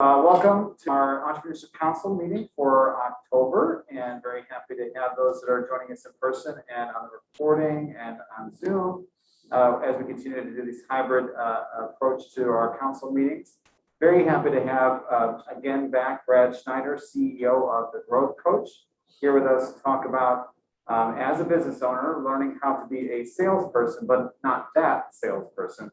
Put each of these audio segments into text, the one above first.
Welcome to our Entrepreneurship Council meeting for October, and very happy to have those that are joining us in person and on the recording and on Zoom as we continue to do this hybrid approach to our council meetings. Very happy to have again back Brad Schneider, CEO of the Growth Coach, here with us to talk about as a business owner, learning how to be a salesperson, but not that salesperson,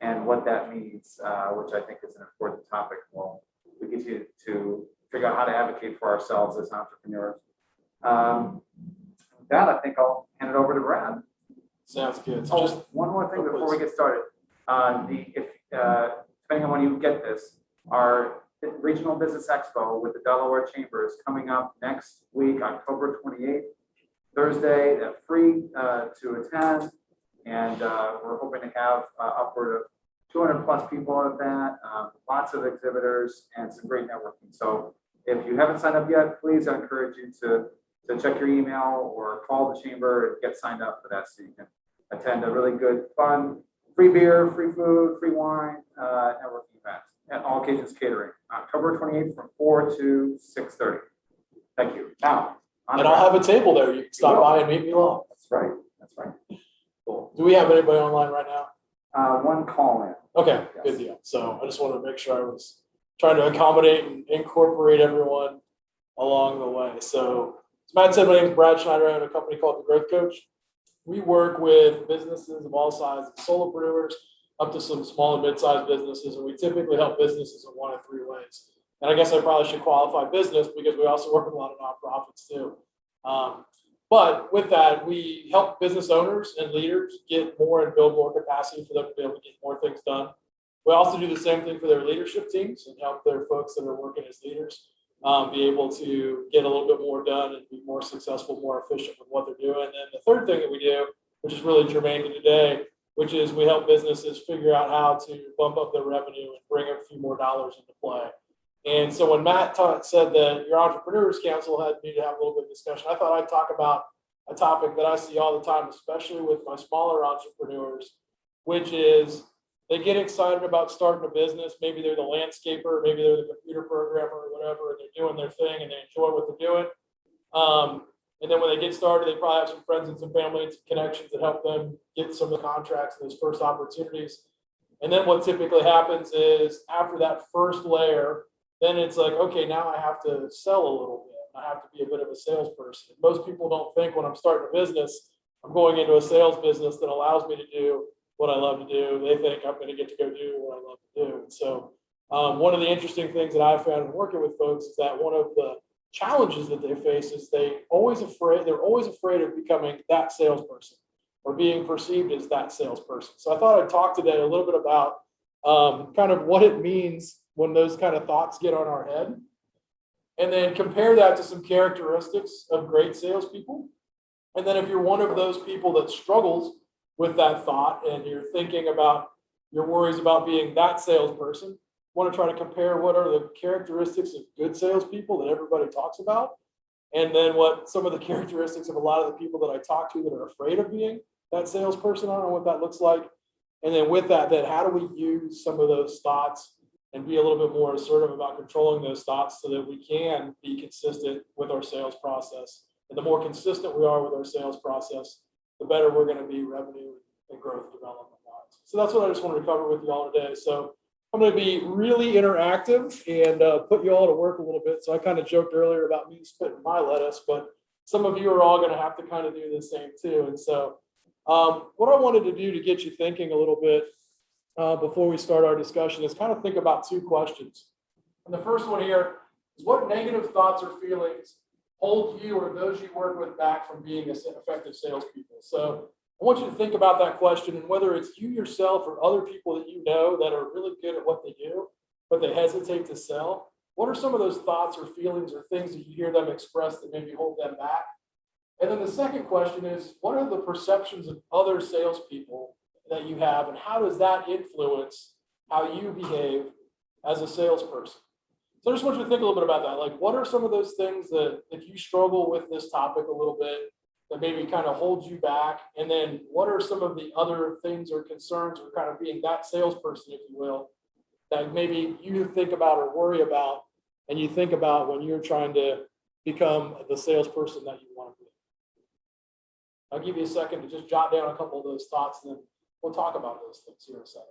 and what that means, which I think is an important topic. Well, we continue to figure out how to advocate for ourselves as entrepreneurs. With that, I think I'll hand it over to Brad. Sounds good. So just one more thing before we get started. Depending on when you get this, our Regional Business Expo with the Delaware Chamber is coming up next week, October 28th, Thursday, free to attend. And we're hoping to have upward of 200 plus people at that, lots of exhibitors and some great networking. So if you haven't signed up yet, please, I encourage you to check your email or call the chamber and get signed up for that so you can attend a really good, fun, free beer, free food, free wine, networking event at All Occasions Catering, October 28th from 4 to 6:30. Thank you. Now, and I'll have a table there. You can stop by and meet me along. That's right. That's right. Cool. Do we have anybody online right now? One call in. Okay, yes. Good deal. So I just wanted to make sure I was trying to accommodate and incorporate everyone along the way. So as Matt said, my name is Brad Schneider. I own a company called The Growth Coach. We work with businesses of all sizes, solopreneurs up to some small and mid-sized businesses, and we typically help businesses in one of three ways. And I guess I probably should qualify business because we also work with a lot of nonprofits too. But with that, we help business owners and leaders get more and build more capacity for them to be able to get more things done. We also do the same thing for their leadership teams and help their folks that are working as leaders be able to get a little bit more done and be more successful, more efficient with what they're doing. And then the third thing that we do, which is really germane to today, which is we help businesses figure out how to bump up their revenue and bring a few more dollars into play. And so when Matt said that your Entrepreneurs Council had me to have a little bit of discussion, I thought I'd talk about a topic that I see all the time, especially with my smaller entrepreneurs, which is they get excited about starting a business. Maybe they're the landscaper, maybe they're the computer programmer or whatever, and they're doing their thing and they enjoy what they're doing. And then when they get started, they probably have some friends and some family and some connections that help them get some of the contracts and those first opportunities. And then what typically happens is after that first layer, then it's like, okay, now I have to sell a little bit. I have to be a bit of a salesperson. Most people don't think when I'm starting a business, I'm going into a sales business that allows me to do what I love to do. They think I'm going to get to go do what I love to do. And so one of the interesting things that I've found in working with folks is that one of the challenges that they face is they're always afraid of becoming that salesperson or being perceived as that salesperson. So I thought I'd talk today a little bit about kind of what it means when those kind of thoughts get on our head, and then compare that to some characteristics of great salespeople. And then if you're one of those people that struggles with that thought and you're thinking about your worries about being that salesperson, want to try to compare what are the characteristics of good salespeople that everybody talks about, and then what some of the characteristics of a lot of the people that I talk to that are afraid of being that salesperson are and what that looks like. And then with that, then how do we use some of those thoughts and be a little bit more assertive about controlling those thoughts so that we can be consistent with our sales process. And the more consistent we are with our sales process, the better we're going to be revenue and growth development wise. So that's what I just wanted to cover with you all today. So I'm going to be really interactive and put you all to work a little bit. So I kind of joked earlier about me spitting my lettuce, but some of you are all going to have to kind of do the same too. And so what I wanted to do to get you thinking a little bit before we start our discussion is kind of think about two questions. And the first one here is, what negative thoughts or feelings hold you or those you work with back from being effective salespeople? So I want you to think about that question, and whether it's you yourself or other people that you know that are really good at what they do, but they hesitate to sell. What are some of those thoughts or feelings or things that you hear them express that maybe hold them back? And then the second question is, what are the perceptions of other salespeople that you have, and how does that influence how you behave as a salesperson? So I just want you to think a little bit about that. Like, what are some of those things that if you struggle with this topic a little bit, that maybe kind of holds you back? And then what are some of the other things or concerns or kind of being that salesperson, if you will, that maybe you think about or worry about, and you think about when you're trying to become the salesperson that you want to be? I'll give you a second to just jot down a couple of those thoughts, and then we'll talk about those things here in a second.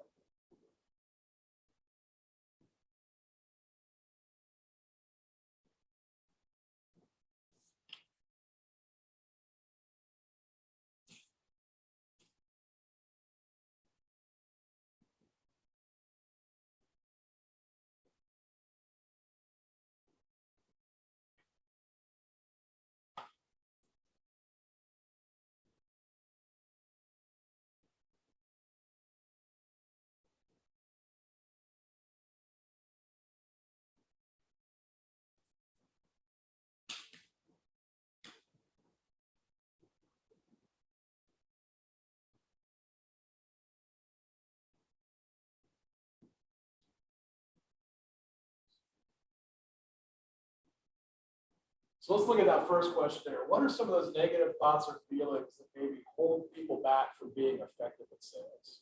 So let's look at that first question there. What are some of those negative thoughts or feelings that maybe hold people back from being effective at sales?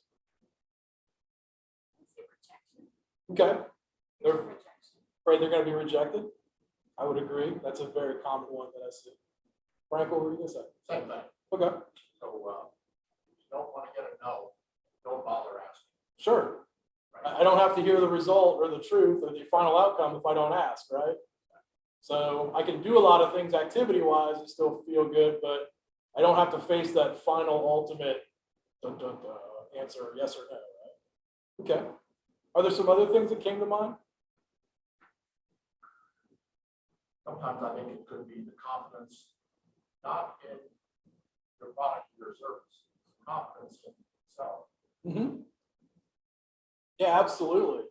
Okay. They're afraid they're going to be rejected. I would agree. That's a very common one that I see. Frank, what were you going to say? Same thing. Okay. So, if you don't want to get a no, don't bother asking. Sure. Right? I don't have to hear the result or the truth or the final outcome if I don't ask, right? So I can do a lot of things activity-wise and still feel good, but I don't have to face that final ultimate answer, yes or no, right? Okay. Are there some other things that came to mind? Sometimes I think it could be the confidence, not in your product or your service, confidence in yourself. Mm-hmm. Yeah, absolutely.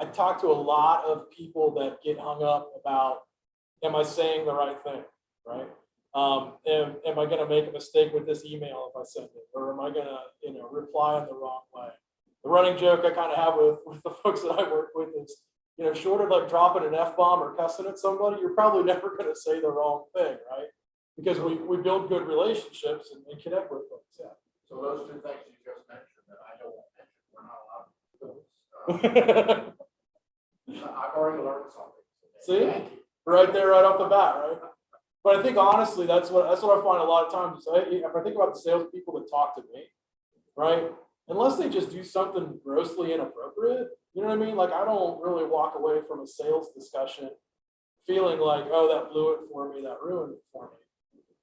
I talk to a lot of people that get hung up about, am I saying the right thing, right? Am I going to make a mistake with this email if I send it, or am I going to, reply in the wrong way? The running joke I kind of have with the folks that I work with is, short of like dropping an F-bomb or cussing at somebody, you're probably never going to say the wrong thing, right? Because we build good relationships and connect with folks. Yeah. So those two things you just mentioned that I don't mention, we're not allowed to do those. I've already learned something. See? Thank you. Right there, right off the bat, right? But I think honestly, that's what I find a lot of times. If I think about the salespeople that talk to me, right? Unless they just do something grossly inappropriate, you know what I mean? Like I don't really walk away from a sales discussion feeling like, oh, that blew it for me, that ruined it for me.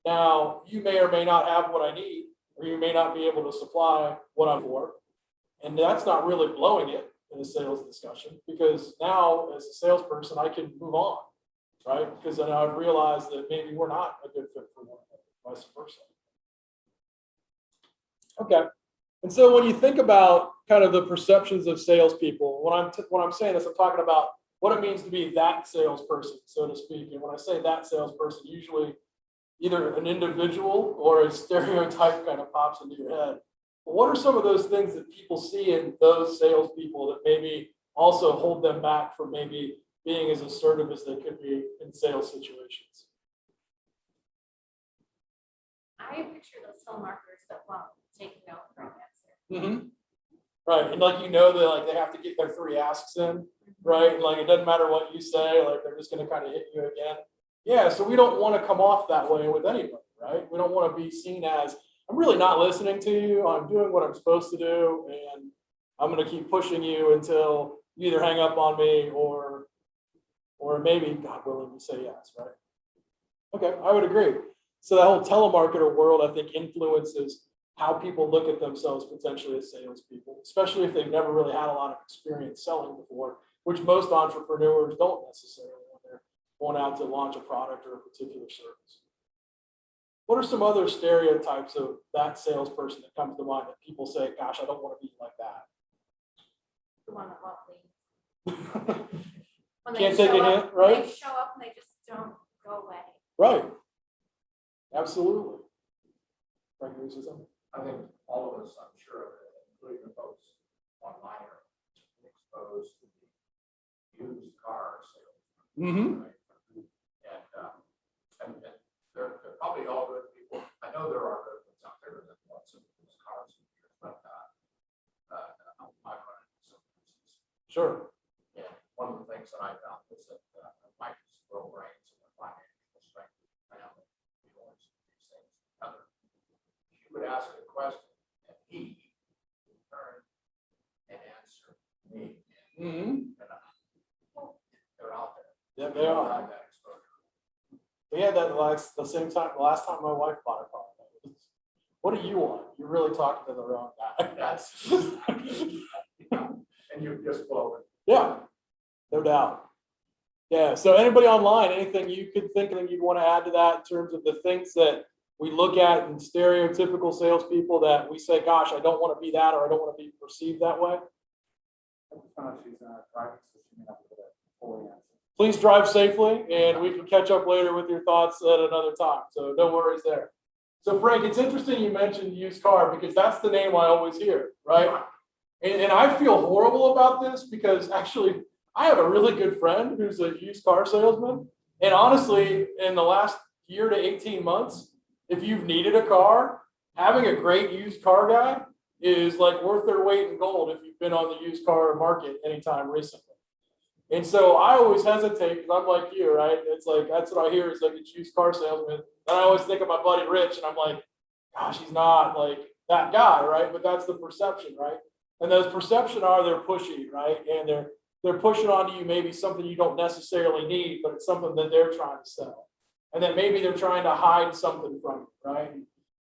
Now, you may or may not have what I need, or you may not be able to supply what I'm for. And that's not really blowing it in a sales discussion, because now as a salesperson, I can move on, right? Because then I've realized that maybe we're not a good fit for one another, vice versa. Okay. And so when you think about kind of the perceptions of salespeople, when I'm saying this, I'm talking about what it means to be that salesperson, so to speak. And when I say that salesperson, usually either an individual or a stereotype kind of pops into your head. But what are some of those things that people see in those salespeople that maybe also hold them back from maybe being as assertive as they could be in sales situations? I picture those telemarketers that won't take no for an answer. Mm-hmm. Right, and they have to get their 3 asks in, right? And like it doesn't matter what you say, like they're just going to kind of hit you again. Yeah, so we don't want to come off that way with anybody, right? We don't want to be seen as, I'm really not listening to you. I'm doing what I'm supposed to do, and I'm going to keep pushing you until you either hang up on me or maybe, God willing, you say yes, right? Okay, I would agree. So that whole telemarketer world, I think, influences how people look at themselves potentially as salespeople, especially if they've never really had a lot of experience selling before, which most entrepreneurs don't necessarily when they're going out to launch a product or a particular service. What are some other stereotypes of that salesperson that comes to mind that people say, gosh, I don't want to be like that? The one that won't leave. When they Can't take show a up- hint, right? They show up and they just don't go away. Right. Absolutely. Frank, you say something? I think all of us, I'm sure, including the folks online, are exposed to the used car sales. Mm-hmm. Right? And they're probably all good people. I know there are good ones out there that want some of those cars, but I've run into some cases Sure. And one of the things that I found was that Mike's little brains and the financial strength of the family, feelings, these things together. She would ask a question and he would turn and answer me. Mm-hmm. And they're out there. Yeah, they are. Have that exposure. We had that the same time, the last time my wife bought a car. What do you want? You're really talking to the wrong guy. That's, and you just blow it. Yeah, no doubt. Yeah, so anybody online, anything you could think of that you'd want to add to that in terms of the things that we look at in stereotypical salespeople that we say, gosh, I don't want to be that, or I don't want to be perceived that way? I just found out she's driving, so she may not be able to fully answer. Please drive safely, and we can catch up later with your thoughts at another time. So no worries there. So Frank, it's interesting you mentioned used car because that's the name I always hear, right? And I feel horrible about this because actually I have a really good friend who's a used car salesman. And honestly, in the last year to 18 months, if you've needed a car, having a great used car guy is like worth their weight in gold if you've been on the used car market anytime recently. And so I always hesitate because I'm like you, right? It's like, that's what I hear is like a used car salesman. And I always think of my buddy Rich and I'm like, gosh, he's not like that guy, right? But that's the perception, right? And those perception are they're pushy, right? And they're pushing onto you maybe something you don't necessarily need, but it's something that they're trying to sell. And then maybe they're trying to hide something from you, right?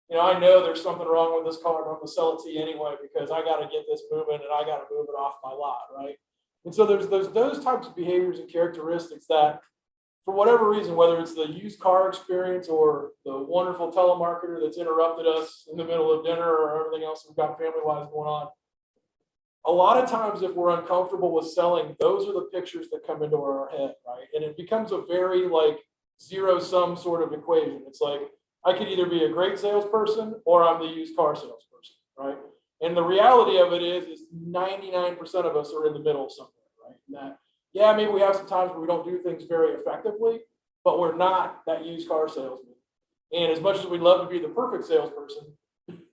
You know, I know there's something wrong with this car, but I'm gonna sell it to you anyway because I got to get this moving and I got to move it off my lot, right? And so there's those types of behaviors and characteristics that, for whatever reason, whether it's the used car experience or the wonderful telemarketer that's interrupted us in the middle of dinner or everything else we've got family-wise going on, a lot of times if we're uncomfortable with selling, those are the pictures that come into our head, right? And it becomes a very like zero-sum sort of equation. It's like, I could either be a great salesperson or I'm the used car salesperson, right? And the reality of it is 99% of us are in the middle somewhere, right? And that, yeah, maybe we have some times where we don't do things very effectively, but we're not that used car salesman. And as much as we'd love to be the perfect salesperson,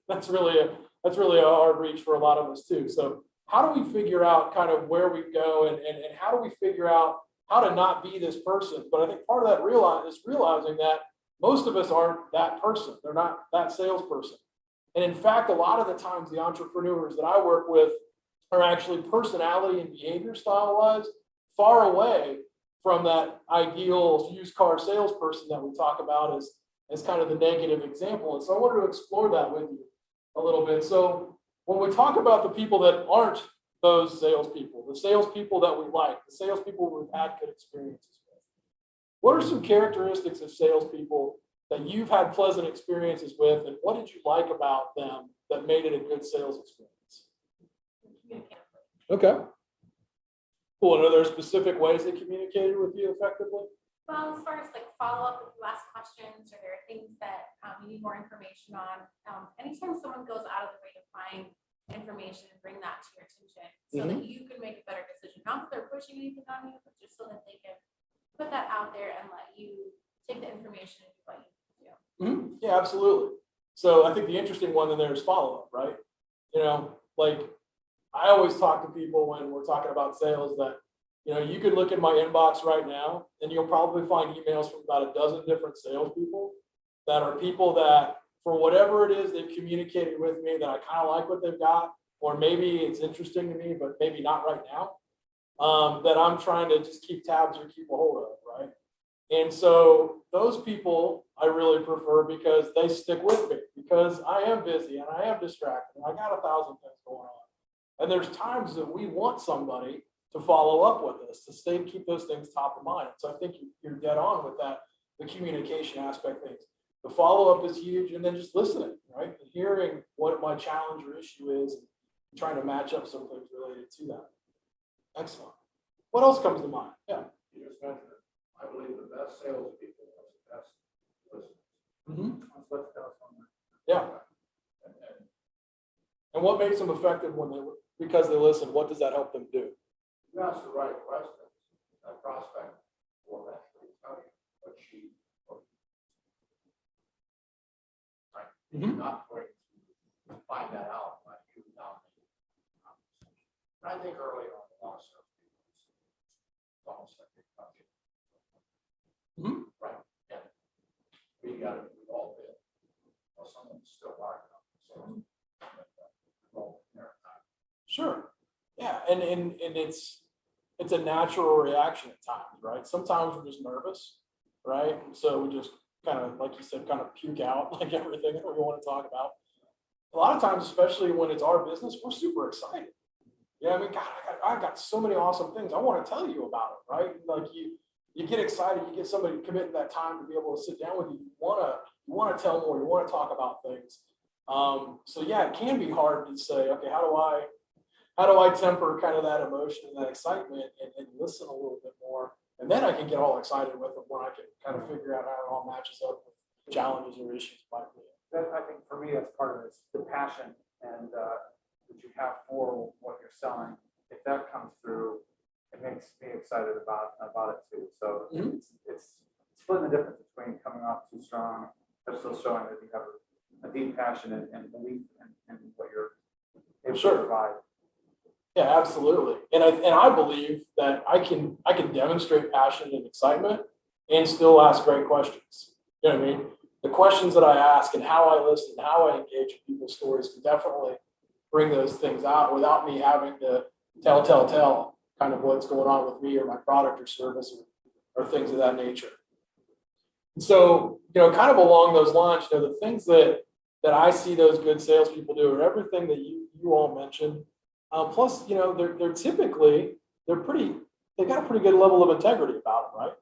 that's really a hard reach for a lot of us too. So how do we figure out kind of where we go and how do we figure out how to not be this person? But I think part of that is realizing that most of us aren't that person. They're not that salesperson. And in fact, a lot of the times the entrepreneurs that I work with are actually personality and behavior style wise far away from that ideal used car salesperson that we talk about as kind of the negative example. And so I wanted to explore that with you a little bit. So when we talk about the people that aren't those salespeople, the salespeople that we like, the salespeople we've had good experiences with, what are some characteristics of salespeople that you've had pleasant experiences with, and what did you like about them that made it a good sales experience? Okay. Cool. And are there specific ways they communicated with you effectively? Well, as far as like follow up if you ask questions or there are things that you need more information on, anytime someone goes out of the way to find information and bring that to your attention so that you can make a better decision. Not that they're pushing anything on you, but just so that they can put that out there and let you take the information and do what you do. Yeah, absolutely. So I think the interesting one in there is follow up, right? You know, like I always talk to people when we're talking about sales that, you know, you could look in my inbox right now and you'll probably find emails from about a dozen different salespeople that are people that, for whatever it is they've communicated with me that I kind of like what they've got, or maybe it's interesting to me, but maybe not right now, that I'm trying to just keep tabs or keep a hold of, right? And so those people I really prefer because they stick with me because I am busy and I am distracted and I got 1,000 things going on. And there's times that we want somebody to follow up with us, to stay, keep those things top of mind. So I think you're dead on with that, the communication aspect things. The follow-up is huge, and then just listening, right? And hearing what my challenge or issue is, and trying to match up some things related to that. Excellent. What else comes to mind? Yeah. You just mentioned it. I believe the best salespeople are the best listeners. Let's tell us on that. Yeah. And And what makes them effective because they listen? What does that help them do? you ask the right questions, that prospect will eventually tell you what she not going to find that out by you dominating the conversation. And I think early on in the sales Mhm. Right, yeah. We got it, we all did. Well, someone's still working on it, so. Well, there. Sure. Yeah, and it's a natural reaction at times, right? Sometimes we're just nervous, right? And so we just kind of, like you said, kind of puke out like everything that we want to talk about. A lot of times, especially when it's our business, we're super excited. Yeah, I mean, God, I got so many awesome things I want to tell you about it, right? Like you get excited, you get somebody committing that time to be able to sit down with you. You want to tell more, you want to talk about things. So yeah, it can be hard to say, okay, how do I temper kind of that emotion and that excitement and listen a little bit more? And then I can get all excited with it when I can kind of figure out how it all matches up with challenges or issues might be. That, I think for me, that's part of it, it's the passion and that you have for what you're selling. If that comes through, it makes me excited about it too. So it's splitting the difference between coming off too strong, but still showing that you have a deep passion and belief in what you're able to provide. Yeah, absolutely. And I believe that I can demonstrate passion and excitement and still ask great questions. You know what I mean? The questions that I ask and how I listen, how I engage in people's stories can definitely bring those things out without me having to tell kind of what's going on with me or my product or service or things of that nature. And so, kind of along those lines, the things that I see those good salespeople do are everything that you all mentioned. Plus, they're typically, they got a pretty good level of integrity about them, right?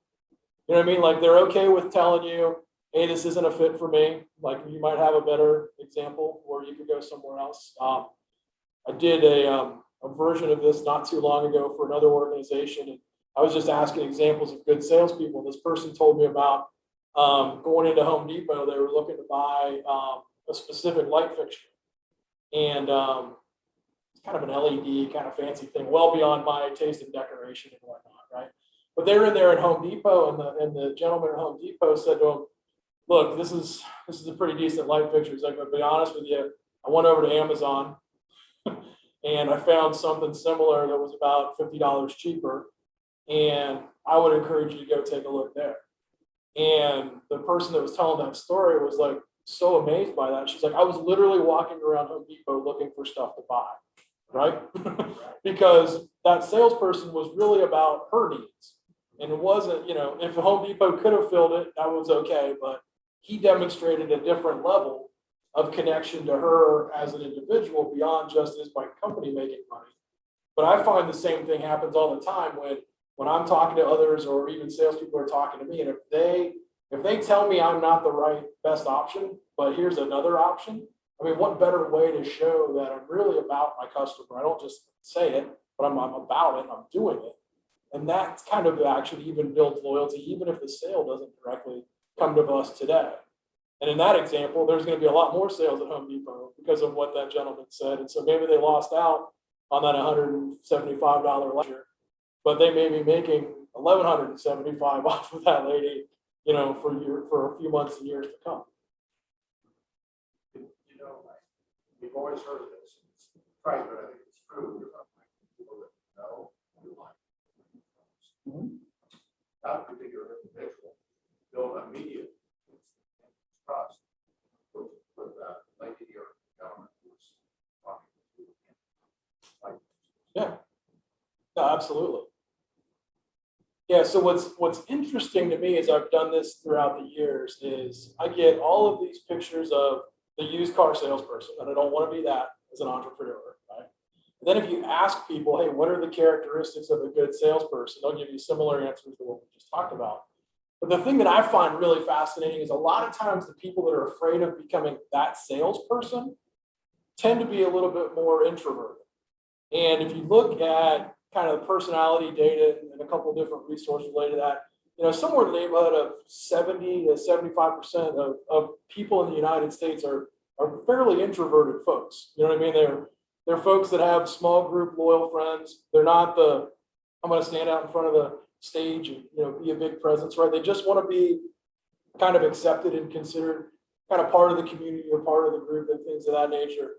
You know what I mean? Like they're okay with telling you, hey, this isn't a fit for me. Like you might have a better example where you could go somewhere else. I did a version of this not too long ago for another organization. And I was just asking examples of good salespeople. This person told me about going into Home Depot. They were looking to buy a specific light fixture. And it's kind of an LED kind of fancy thing, well beyond my taste in decoration and whatnot, right? But they were in there at Home Depot, and the gentleman at Home Depot said to him, look, this is a pretty decent light fixture. He's like, to be honest with you, I went over to Amazon and I found something similar that was about $50 cheaper. And I would encourage you to go take a look there. And the person that was telling that story was like so amazed by that. She's like, I was literally walking around Home Depot looking for stuff to buy, right? Because that salesperson was really about her needs. And it wasn't, if Home Depot could have filled it, that was okay. But he demonstrated a different level of connection to her as an individual beyond just is my company making money. But I find the same thing happens all the time when I'm talking to others or even salespeople are talking to me. And if they tell me I'm not the right best option, but here's another option, I mean, what better way to show that I'm really about my customer? I don't just say it, but I'm about it, I'm doing it. And that kind of actually even builds loyalty, even if the sale doesn't directly come to us today. And in that example, there's going to be a lot more sales at Home Depot because of what that gentleman said. And so maybe they lost out on that $175 lecture, but they may be making $1,175 off of that lady, for a few months and years to come. We've always heard of this. It's right, but I think it's true. People that know who like that particular individual build immediate trust with lady or gentleman who's talking to you. Yeah, no, absolutely. Yeah, so what's interesting to me as I've done this throughout the years is I get all of these pictures of the used car salesperson, and I don't want to be that as an entrepreneur, right? And then if you ask people, hey, what are the characteristics of a good salesperson? They'll give you similar answers to what we just talked about. But the thing that I find really fascinating is a lot of times the people that are afraid of becoming that salesperson tend to be a little bit more introverted. And if you look at kind of personality data and a couple of different resources related to that, somewhere in the neighborhood of 70 to 75% of people in the United States are fairly introverted folks. You know what I mean? They're folks that have small group loyal friends. They're not I'm going to stand out in front of the stage and be a big presence, right? They just want to be kind of accepted and considered kind of part of the community or part of the group and things of that nature.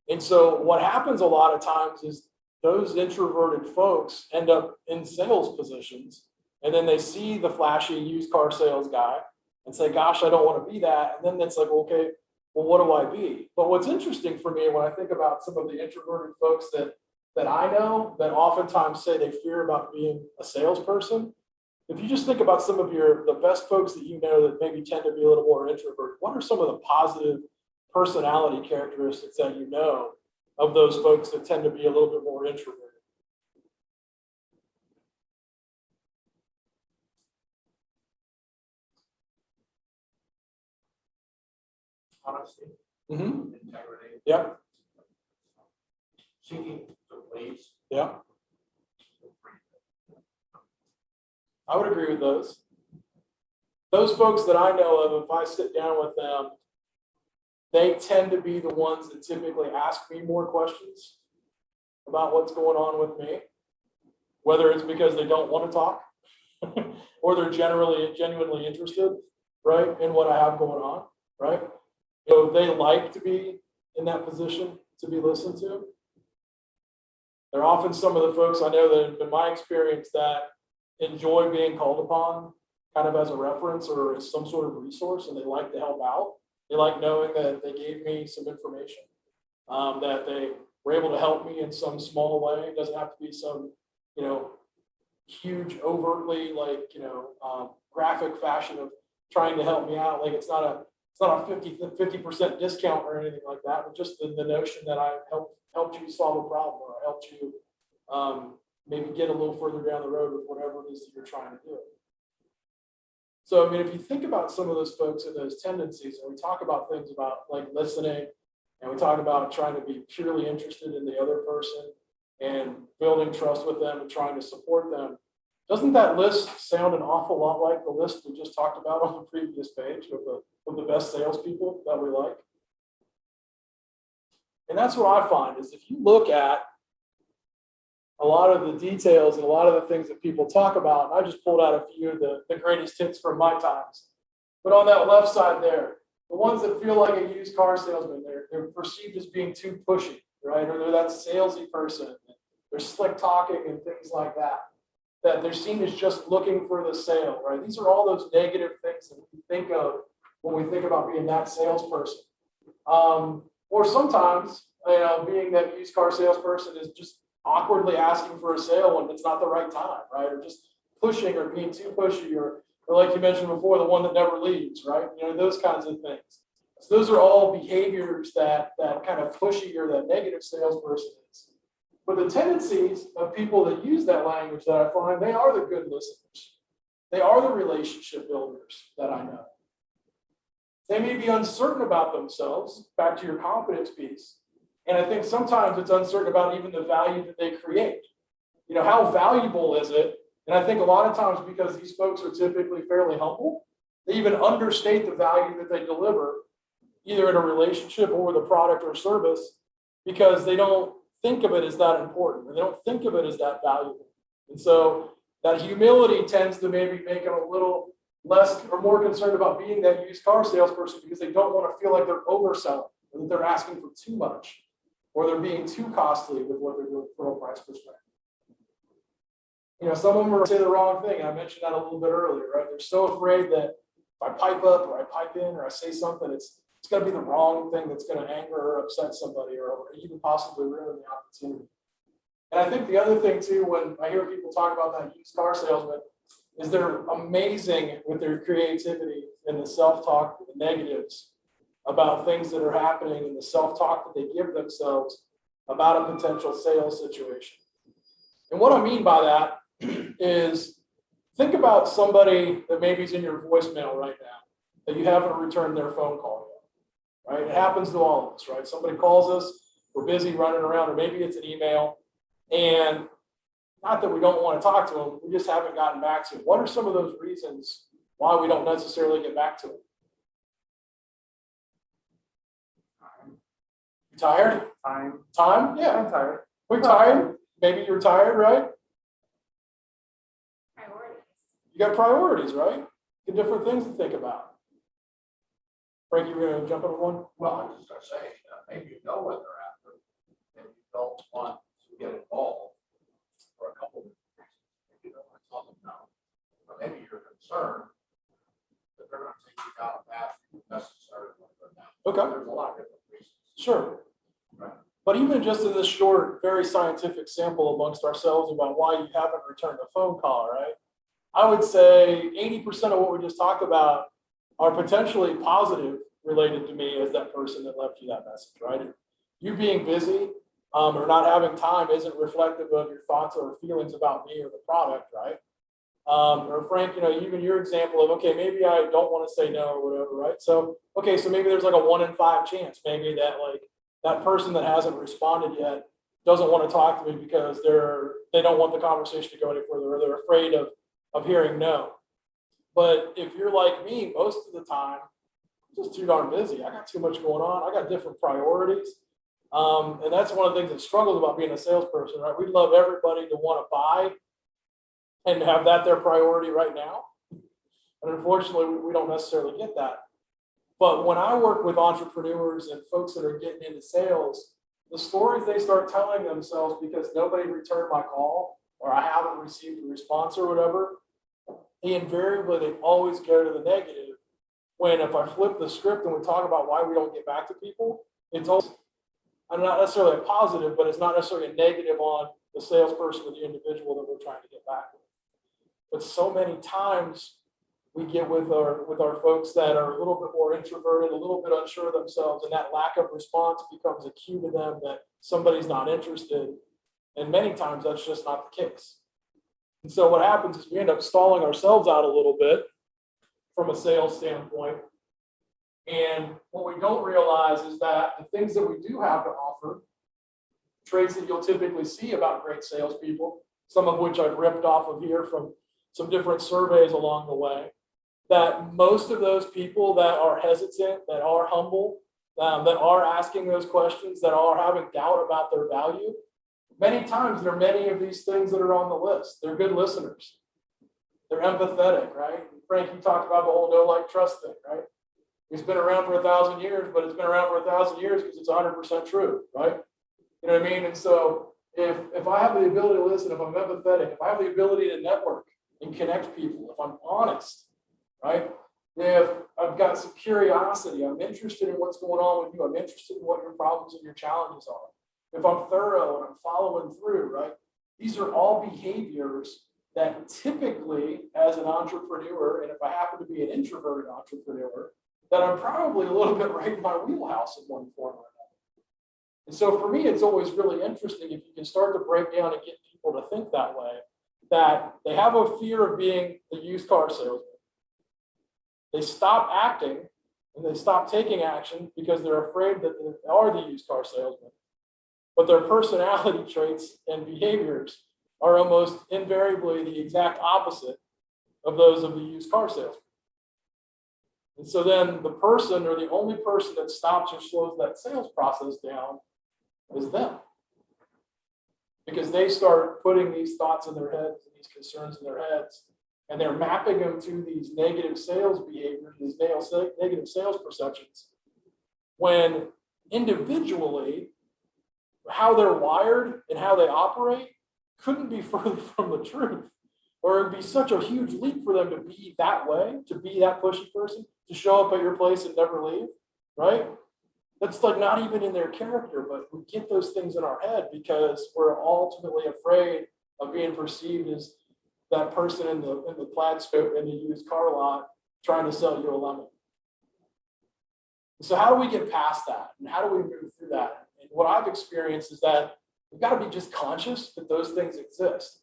And so what happens a lot of times is those introverted folks end up in sales positions and then they see the flashy used car sales guy and say, gosh, I don't want to be that. And then it's like, okay, well, what do I be? But what's interesting for me when I think about some of the introverted folks that I know that oftentimes say they fear about being a salesperson, if you just think about some of the best folks that you know that maybe tend to be a little more introverted, what are some of the positive personality characteristics that you know of those folks that tend to be a little bit more introverted? Honesty, Mm-hmm. integrity, Yeah, seeking to please. yeah. I would agree with those. Those folks that I know of, if I sit down with them, they tend to be the ones that typically ask me more questions about what's going on with me, whether it's because they don't want to talk or they're genuinely interested, right, in what I have going on, right? So they like to be in that position to be listened to. They're often some of the folks I know that, in my experience, that enjoy being called upon kind of as a reference or as some sort of resource, and they like to help out. They like knowing that they gave me some information, that they were able to help me in some small way. It doesn't have to be some, huge, overtly, graphic fashion of trying to help me out. Like it's not a 50% discount or anything like that, but just the notion that I helped you solve a problem, or I helped you maybe get a little further down the road with whatever it is that you're trying to do. So, I mean, if you think about some of those folks and those tendencies, and we talk about things about like listening, and we talk about trying to be purely interested in the other person and building trust with them and trying to support them, doesn't that list sound an awful lot like the list we just talked about on the previous page of the best salespeople that we like? And that's what I find is if you look at a lot of the details and a lot of the things that people talk about, and I just pulled out a few of the greatest hits from my times. But on that left side there, the ones that feel like a used car salesman, they're perceived as being too pushy, right? Or they're that salesy person. They're slick talking and things like that. That they're seen as just looking for the sale, right? These are all those negative things that we think of when we think about being that salesperson. Or sometimes, being that used car salesperson is just awkwardly asking for a sale when it's not the right time, right? Or just pushing or being too pushy, or like you mentioned before, the one that never leaves, right? Those kinds of things. So those are all behaviors that kind of pushy or that negative salesperson is. But the tendencies of people that use that language that I find, they are the good listeners. They are the relationship builders that I know. They may be uncertain about themselves, back to your confidence piece. And I think sometimes it's uncertain about even the value that they create. How valuable is it? And I think a lot of times, because these folks are typically fairly humble, they even understate the value that they deliver, either in a relationship or with a product or service, because they don't think of it as that important, or they don't think of it as that valuable. And so that humility tends to maybe make them a little less or more concerned about being that used car salesperson, because they don't want to feel like they're overselling, or that they're asking for too much, or they're being too costly with what they're doing from a price perspective. Some of them are saying the wrong thing. I mentioned that a little bit earlier, right? They're so afraid that if I pipe up or I pipe in or I say something, it's going to be the wrong thing that's going to anger or upset somebody, or even possibly ruin the opportunity. And I think the other thing too, when I hear people talk about that used car salesman, is they're amazing with their creativity and the self-talk, the negatives about things that are happening, and the self-talk that they give themselves about a potential sales situation. And what I mean by that is, think about somebody that maybe is in your voicemail right now that you haven't returned their phone call yet, right? It happens to all of us, right? Somebody calls us, we're busy running around, or maybe it's an email, and not that we don't want to talk to them, we just haven't gotten back to them. What are some of those reasons why we don't necessarily get back to them? You tired? Time? Yeah. I'm tired. We're tired. Maybe you're tired, right? Priorities. You got priorities, right? Get different things to think about. Frank, you were going to jump on one? Well, I was just going to say, maybe you know what they're after, and you don't want to get involved for a couple of reasons. Maybe you don't want to tell them no. concerned that they're gonna take you down a path necessary to go down. Okay. There's a lot of different reasons. Sure. Right. But even just in this short, very scientific sample amongst ourselves about why you haven't returned a phone call, right? I would say 80% of what we just talked about are potentially positive related to me as that person that left you that message, right? You being busy or not having time isn't reflective of your thoughts or feelings about me or the product, right? Or Frank, even your example of, okay, maybe I don't want to say no or whatever, right? So, okay, so maybe there's like a 1 in 5 chance, maybe that like that person that hasn't responded yet doesn't want to talk to me because they don't want the conversation to go any further, or they're afraid of hearing no. But if you're like me, most of the time, I'm just too darn busy. I got too much going on. I got different priorities. And that's one of the things that struggles about being a salesperson, right? We love everybody to want to buy and have that their priority right now. And unfortunately, we don't necessarily get that. But when I work with entrepreneurs and folks that are getting into sales, the stories they start telling themselves because nobody returned my call or I haven't received a response or whatever, they always go to the negative. When if I flip the script and we talk about why we don't get back to people, it's also not necessarily a positive, but it's not necessarily a negative on the salesperson or the individual that we're trying to get back with. But so many times we get with our folks that are a little bit more introverted, a little bit unsure of themselves, and that lack of response becomes a cue to them that somebody's not interested. And many times that's just not the case. And so what happens is we end up stalling ourselves out a little bit from a sales standpoint. And what we don't realize is that the things that we do have to offer, traits that you'll typically see about great salespeople, some of which I've ripped off of here from some different surveys along the way, that most of those people that are hesitant, that are humble, that are asking those questions, that are having doubt about their value, many times there are many of these things that are on the list. They're good listeners. They're empathetic, right? Frank, you talked about the whole know, like, trust thing, right? It's been around for 1,000 years, but it's been around for 1,000 years because it's 100% true, right? You know what I mean? And so if I have the ability to listen, if I'm empathetic, if I have the ability to network and connect people, if I'm honest, right? If I've got some curiosity, I'm interested in what's going on with you, I'm interested in what your problems and your challenges are. If I'm thorough and I'm following through, right? These are all behaviors that typically, as an entrepreneur, and if I happen to be an introverted entrepreneur, that I'm probably a little bit right in my wheelhouse in one form or another. And so for me, it's always really interesting if you can start to break down and get people to think that way, that they have a fear of being the used car salesman. They stop acting and they stop taking action because they're afraid that they are the used car salesman. But their personality traits and behaviors are almost invariably the exact opposite of those of the used car salesman. And so then the person, or the only person that stops or slows that sales process down, is them. Because they start putting these thoughts in their heads and these concerns in their heads, and they're mapping them to these negative sales behaviors, these negative sales perceptions, when individually, how they're wired and how they operate couldn't be further from the truth. Or it'd be such a huge leap for them to be that way, to be that pushy person, to show up at your place and never leave, right? That's like not even in their character, but we get those things in our head because we're ultimately afraid of being perceived as that person in the plaid scope in the used car lot trying to sell you a lemon. So how do we get past that? And how do we move through that? And what I've experienced is that we've got to be just conscious that those things exist.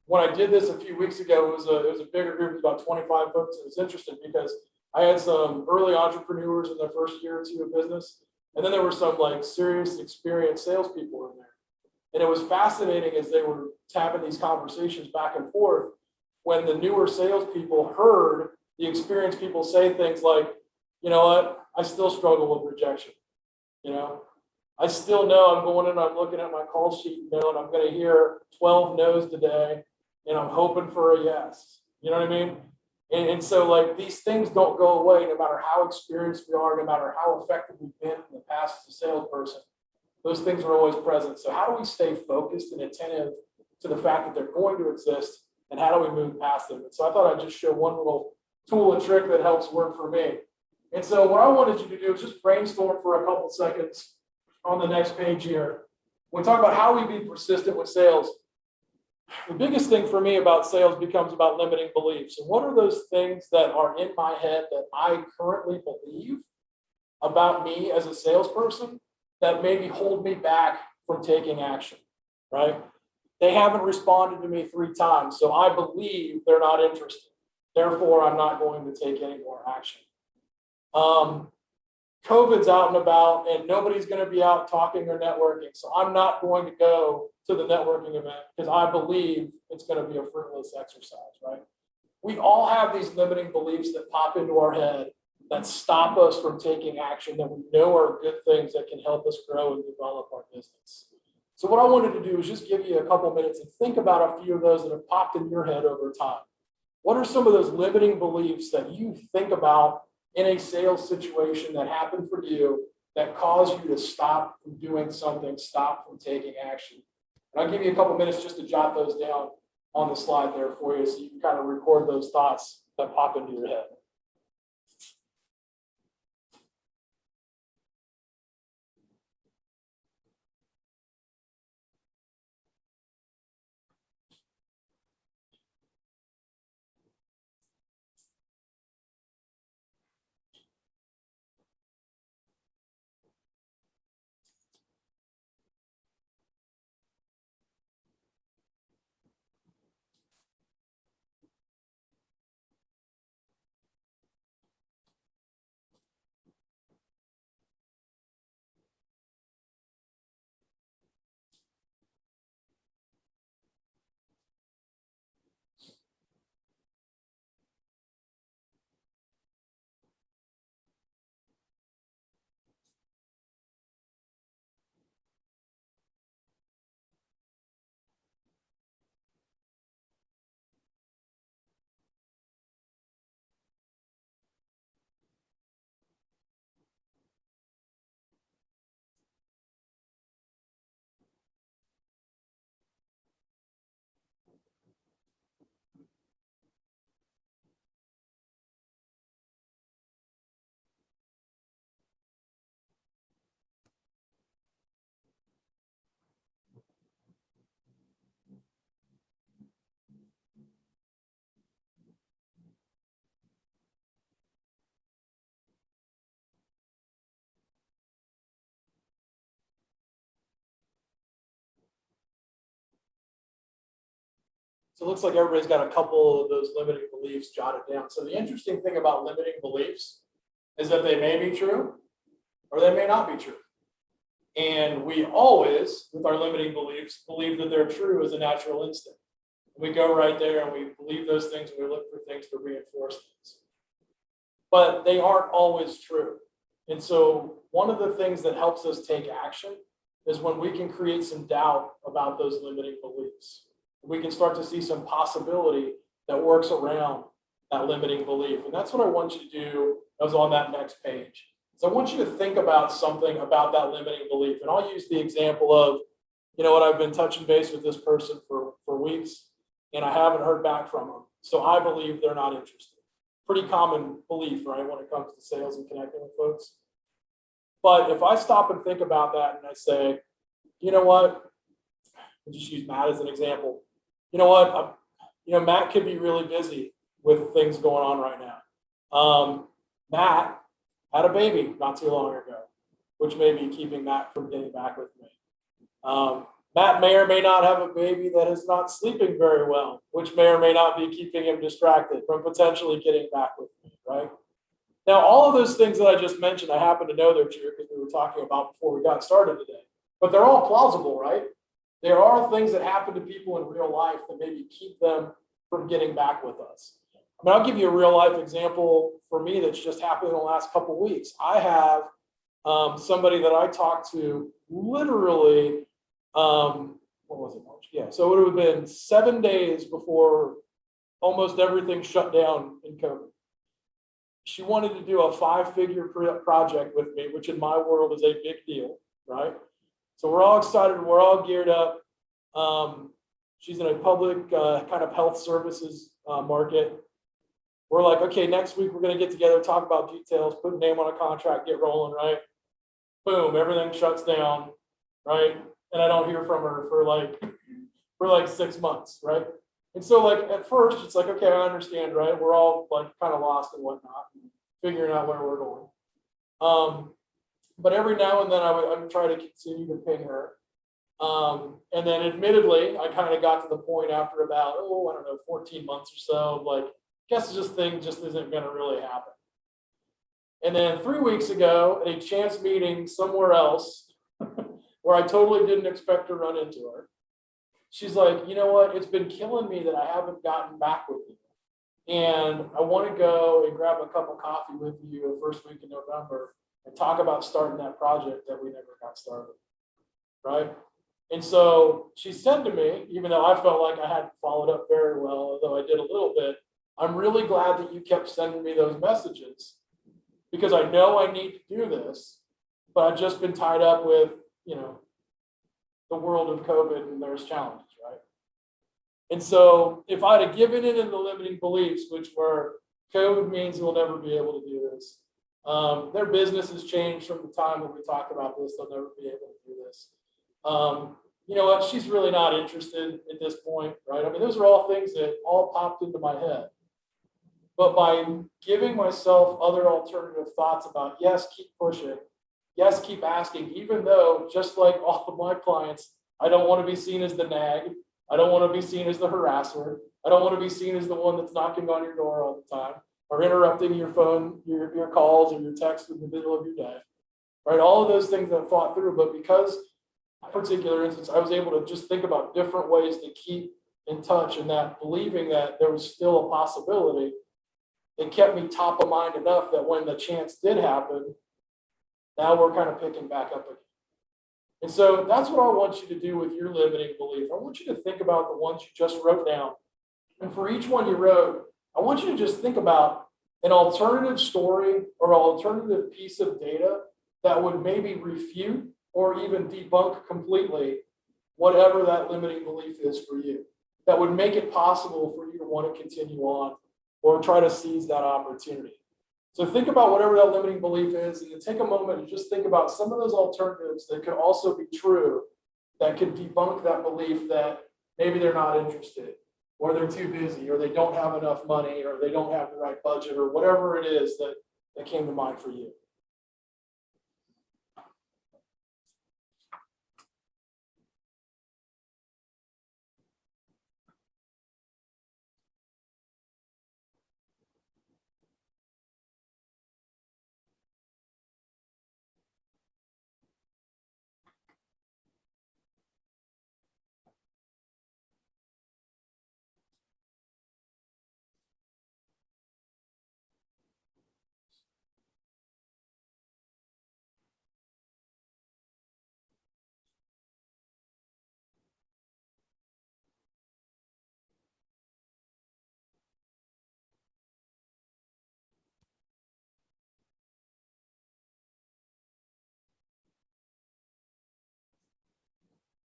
When I did this a few weeks ago, it was a bigger group, about 25 folks. It was interesting because I had some early entrepreneurs in their first year or two of business, and then there were some like serious experienced salespeople in there. And it was fascinating as they were having these conversations back and forth when the newer salespeople heard the experienced people say things like, you know what, I still struggle with rejection. You know, I still know I'm going in, I'm looking at my call sheet, and I'm going to hear 12 no's today, and I'm hoping for a yes. You know what I mean? And so like these things don't go away no matter how experienced we are, no matter how effective we've been in the past as a salesperson. Those things are always present. So how do we stay focused and attentive to the fact that they're going to exist and how do we move past them? And so I thought I'd just show one little tool and trick that helps work for me. And so what I wanted you to do is just brainstorm for a couple seconds on the next page here. When we talk about how we be persistent with sales, the biggest thing for me about sales becomes about limiting beliefs. And what are those things that are in my head that I currently believe about me as a salesperson that maybe hold me back from taking action, right? They haven't responded to me 3 times, so I believe they're not interested. Therefore, I'm not going to take any more action. COVID's out and about, and nobody's going to be out talking or networking. So I'm not going to go to the networking event because I believe it's going to be a fruitless exercise, right? We all have these limiting beliefs that pop into our head that stop us from taking action that we know are good things that can help us grow and develop our business. So what I wanted to do is just give you a couple minutes and think about a few of those that have popped in your head over time. What are some of those limiting beliefs that you think about in a sales situation that happened for you that cause you to stop from doing something, stop from taking action? And I'll give you a couple minutes just to jot those down on the slide there for you so you can kind of record those thoughts that pop into your head. So it looks like everybody's got a couple of those limiting beliefs jotted down. So the interesting thing about limiting beliefs is that they may be true or they may not be true. And we always, with our limiting beliefs, believe that they're true as a natural instinct. We go right there and we believe those things and we look for things to reinforce things. But they aren't always true. And so one of the things that helps us take action is when we can create some doubt about those limiting beliefs. We can start to see some possibility that works around that limiting belief. And that's what I want you to do. That was on that next page. So I want you to think about something about that limiting belief. And I'll use the example of, you know what, I've been touching base with this person for weeks and I haven't heard back from them. So I believe they're not interested. Pretty common belief, right, when it comes to sales and connecting with folks. But if I stop and think about that and I say, you know what, I'll just use Matt as an example. You know what, Matt could be really busy with things going on right now. Matt had a baby not too long ago, which may be keeping Matt from getting back with me. Matt may or may not have a baby that is not sleeping very well, which may or may not be keeping him distracted from potentially getting back with me, right? Now, all of those things that I just mentioned, I happen to know they're true because we were talking about before we got started today, but they're all plausible, right? There are things that happen to people in real life that maybe keep them from getting back with us. I mean, I'll give you a real life example for me that's just happened in the last couple of weeks. I have somebody that I talked to literally, what was it, March? Yeah, so it would have been 7 days before almost everything shut down in COVID. She wanted to do a 5-figure project with me, which in my world is a big deal, right? So we're all excited, we're all geared up. She's in a public kind of health services market. We're like, okay, next week we're going to get together, talk about details, put a name on a contract, get rolling, right? Boom, everything shuts down, right? And I don't hear from her for like 6 months, right? And so like at first it's like, okay, I understand, right? We're all like kind of lost and whatnot, figuring out where we're going. But every now and then I'm trying to continue to ping her. And then admittedly, I kind of got to the point after about, I don't know, 14 months or so, like, guess this thing just isn't going to really happen. And then 3 weeks ago, at a chance meeting somewhere else, where I totally didn't expect to run into her, she's like, you know what? It's been killing me that I haven't gotten back with you. And I want to go and grab a cup of coffee with you the first week in November and talk about starting that project that we never got started, right? And so she said to me, even though I felt like I hadn't followed up very well, although I did a little bit, I'm really glad that you kept sending me those messages because I know I need to do this, but I've just been tied up with, the world of COVID and there's challenges, right? And so if I'd have given in the limiting beliefs, which were COVID means we'll never be able to do this. Their business has changed from the time that we talked about this. They'll never be able to do this. You know what? She's really not interested at this point, right? I mean, those are all things that all popped into my head. But by giving myself other alternative thoughts about, yes, keep pushing, yes, keep asking, even though, just like all of my clients, I don't want to be seen as the nag. I don't want to be seen as the harasser. I don't want to be seen as the one that's knocking on your door all the time or interrupting your phone, your calls or your texts in the middle of your day, right? All of those things I've thought through, but because in particular instance, I was able to just think about different ways to keep in touch and that believing that there was still a possibility, it kept me top of mind enough that when the chance did happen, now we're kind of picking back up again. And so that's what I want you to do with your limiting belief. I want you to think about the ones you just wrote down. And for each one you wrote, I want you to just think about an alternative story or alternative piece of data that would maybe refute or even debunk completely whatever that limiting belief is for you. That would make it possible for you to want to continue on or try to seize that opportunity. So think about whatever that limiting belief is, and then take a moment and just think about some of those alternatives that could also be true that could debunk that belief that maybe they're not interested, or they're too busy, or they don't have enough money, or they don't have the right budget, or whatever it is that came to mind for you.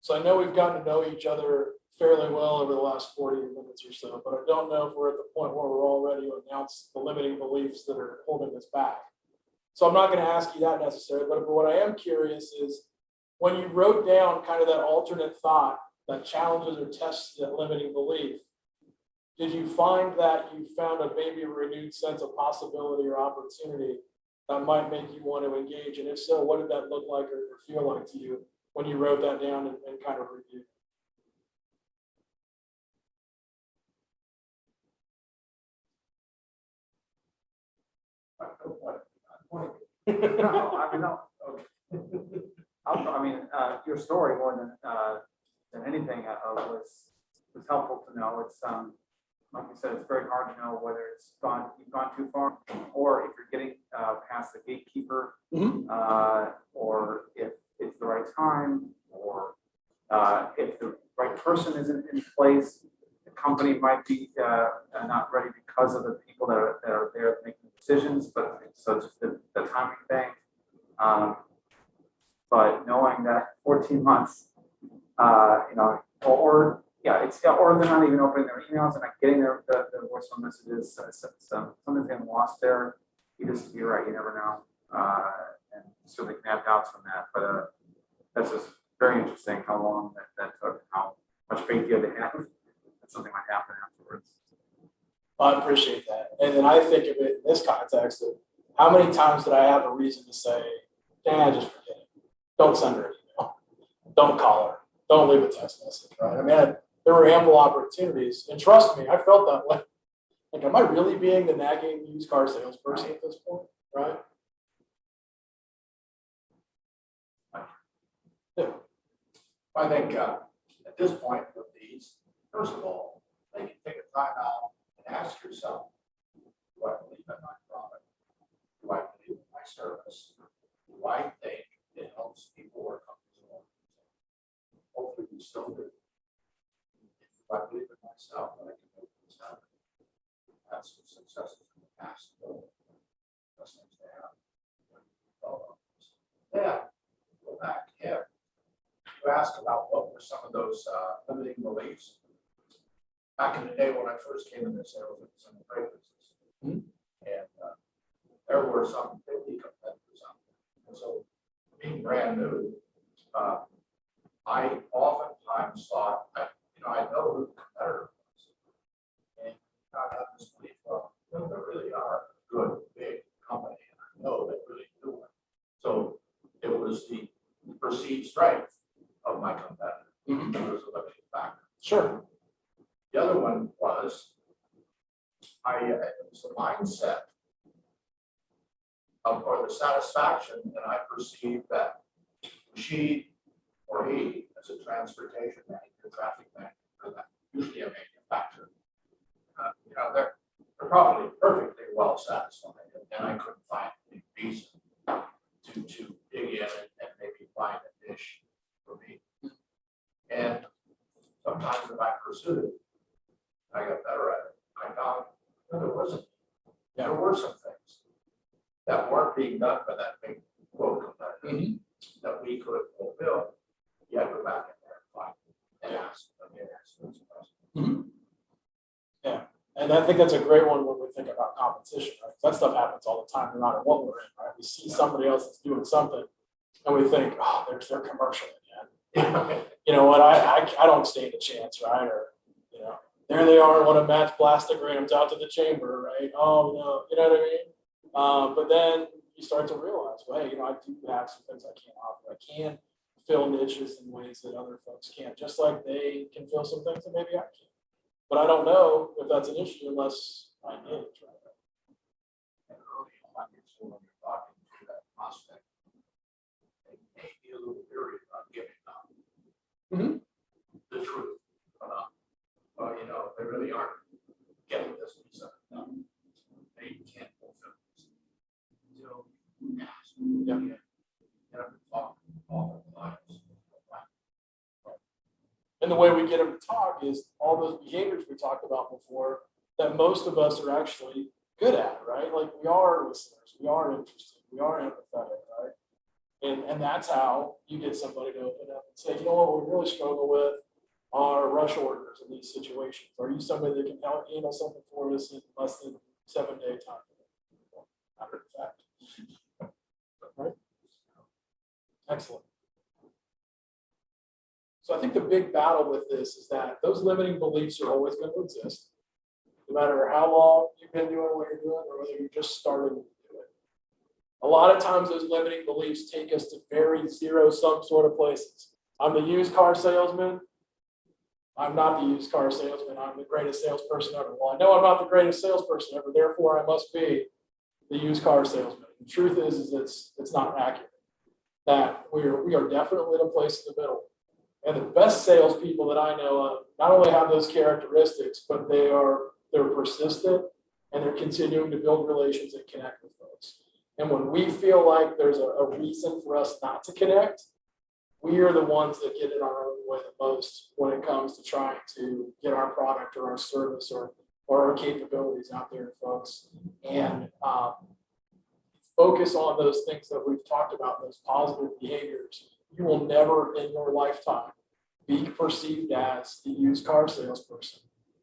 So I know we've gotten to know each other fairly well over the last 40 minutes or so, but I don't know if we're at the point where we're all ready to announce the limiting beliefs that are holding us back. So I'm not going to ask you that necessarily, but what I am curious is when you wrote down kind of that alternate thought that challenges or tests that limiting belief, did you find that you found a maybe renewed sense of possibility or opportunity that might make you want to engage? And if so, what did that look like or feel like to you when you wrote that down and kind of reviewed? Your story more than anything was helpful to know. It's like you said, it's very hard to know whether you've gone too far, or if you're getting past the gatekeeper, or if it's the right time, or if the right person isn't in place. The company might be not ready because of the people that are there making decisions, but so just the timing thing. But knowing that 14 months, it's, or they're not even opening their emails and not getting their voicemail messages. Something's getting lost there. You're right, you never know. And certainly can have doubts on that, but that's just very interesting how long that took, how much faith you had to have that something might happen afterwards. I appreciate that. And then I think of it in this context of how many times did I have a reason to say, just forget it. Don't send her an email. Don't call her. Don't leave a text message, right? I mean, there were ample opportunities. And trust me, I felt that way. Like, am I really being the nagging used car salesperson at this point, right? Yeah. I think at this point with these, first of all, they can take a time out and ask yourself, do I believe in my product? Do I believe in my service? Do I think it helps people or companies along? Hopefully you still do. If I believe in myself, then I can make things happen. That's some successes in the past. That's things they have. Yeah, go back. Yeah. You asked about what were some of those limiting beliefs. Back in the day when I first came into sales, it was in the freight business. And there were some 50 competitors out there. And so being brand new, I oftentimes thought, I know who the competitor was. And I had this belief, well, they really are a good, big company, and I know they really do it. So it was the perceived strength of my competitor. It was a limiting factor. Sure. The other one was, it was the mindset of, or the satisfaction that I perceived that she or he, as a transportation manager, traffic manager, or that usually a manufacturer, they're probably perfectly well satisfied, and I couldn't find any reason to dig in and maybe find a niche for me. And sometimes if I pursued it, I got better at it. I found that there were some things that weren't being done by that big quote competitor that we could fulfill. You had to go back in there and find it and ask those questions. Yeah. And I think that's a great one when we think about competition, right? That stuff happens all the time, no matter what we're in, right? We see somebody else that's doing something and we think, oh, there's their commercial again. You know what? I don't stand a chance, right? Or, there they are, want to match plastograms out to the chamber, right? Oh, no, you know what I mean? But then you start to realize, well, hey, I do have some things I can't offer. I can fill niches in ways that other folks can't, just like they can fill some things that maybe I can't. But I don't know if that's an issue unless I engage, right? And early on, when you're talking to that prospect, they may be a little weary about giving up the truth. Well, they really aren't getting this piece of it done. They can't fulfill this. So, ask. You have to talk to all the clients. And the way we get them to talk is all those behaviors we talked about before that most of us are actually good at, right? Like, we are listeners, we are interested, we are empathetic, right? And that's how you get somebody to open up and say, what we really struggle with are rush orders in these situations. Are you somebody that can handle something for us in less than 7-day time? Matter of fact. Right? Excellent. So I think the big battle with this is that those limiting beliefs are always going to exist, no matter how long you've been doing what you're doing or whether you're just starting to do it. A lot of times those limiting beliefs take us to very zero-sum sort of places. I'm the used car salesman. I'm not the used car salesman. I'm the greatest salesperson ever. Well, I know I'm not the greatest salesperson ever, therefore I must be the used car salesman. The truth is it's not accurate. That we are definitely in a place in the middle. And the best salespeople that I know of not only have those characteristics, but they're persistent and they're continuing to build relations and connect with folks. And when we feel like there's a reason for us not to connect, we are the ones that get in our own way the most when it comes to trying to get our product or our service or our capabilities out there to folks. And focus on those things that we've talked about, those positive behaviors. You will never in your lifetime be perceived as the used car salesperson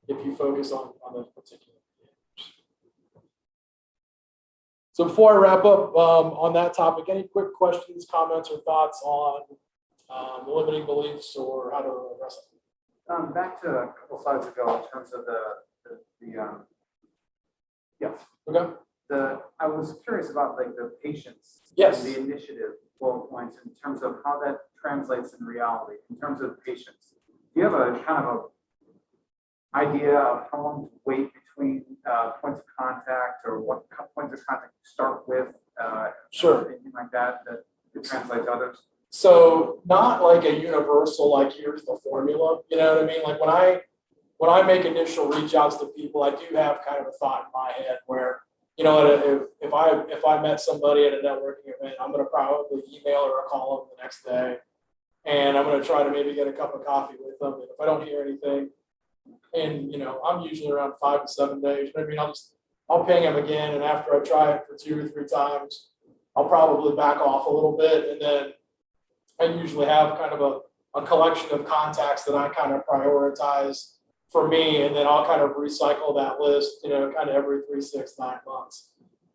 if you focus on those particular behaviors. So before I wrap up on that topic, any quick questions, comments, or thoughts on limiting beliefs or how to address it? Back to a couple slides ago in terms of yes, Okay. I was curious about like the patience. Yes. And the initiative bullet points in terms of how that translates in reality, in terms of patience. Do you have a kind of a idea of how long to wait between points of contact, or what points of contact you start with? Sure. Anything like that could translate to others? So not like a universal, like here's the formula, you know what I mean? Like when I make initial reach outs to people, I do have kind of a thought in my head where, you know, if I met somebody at a networking event, I'm going to probably email or call them the next day, and I'm going to try to maybe get a cup of coffee with them. And if I don't hear anything, and you know, I'm usually around 5 to 7 days. I mean, I'll ping them again, and after I try it for 2 or 3 times, I'll probably back off a little bit, and then I usually have kind of a collection of contacts that I kind of prioritize for me, and then I'll kind of recycle that list, you know, kind of every 3, 6, 9 months.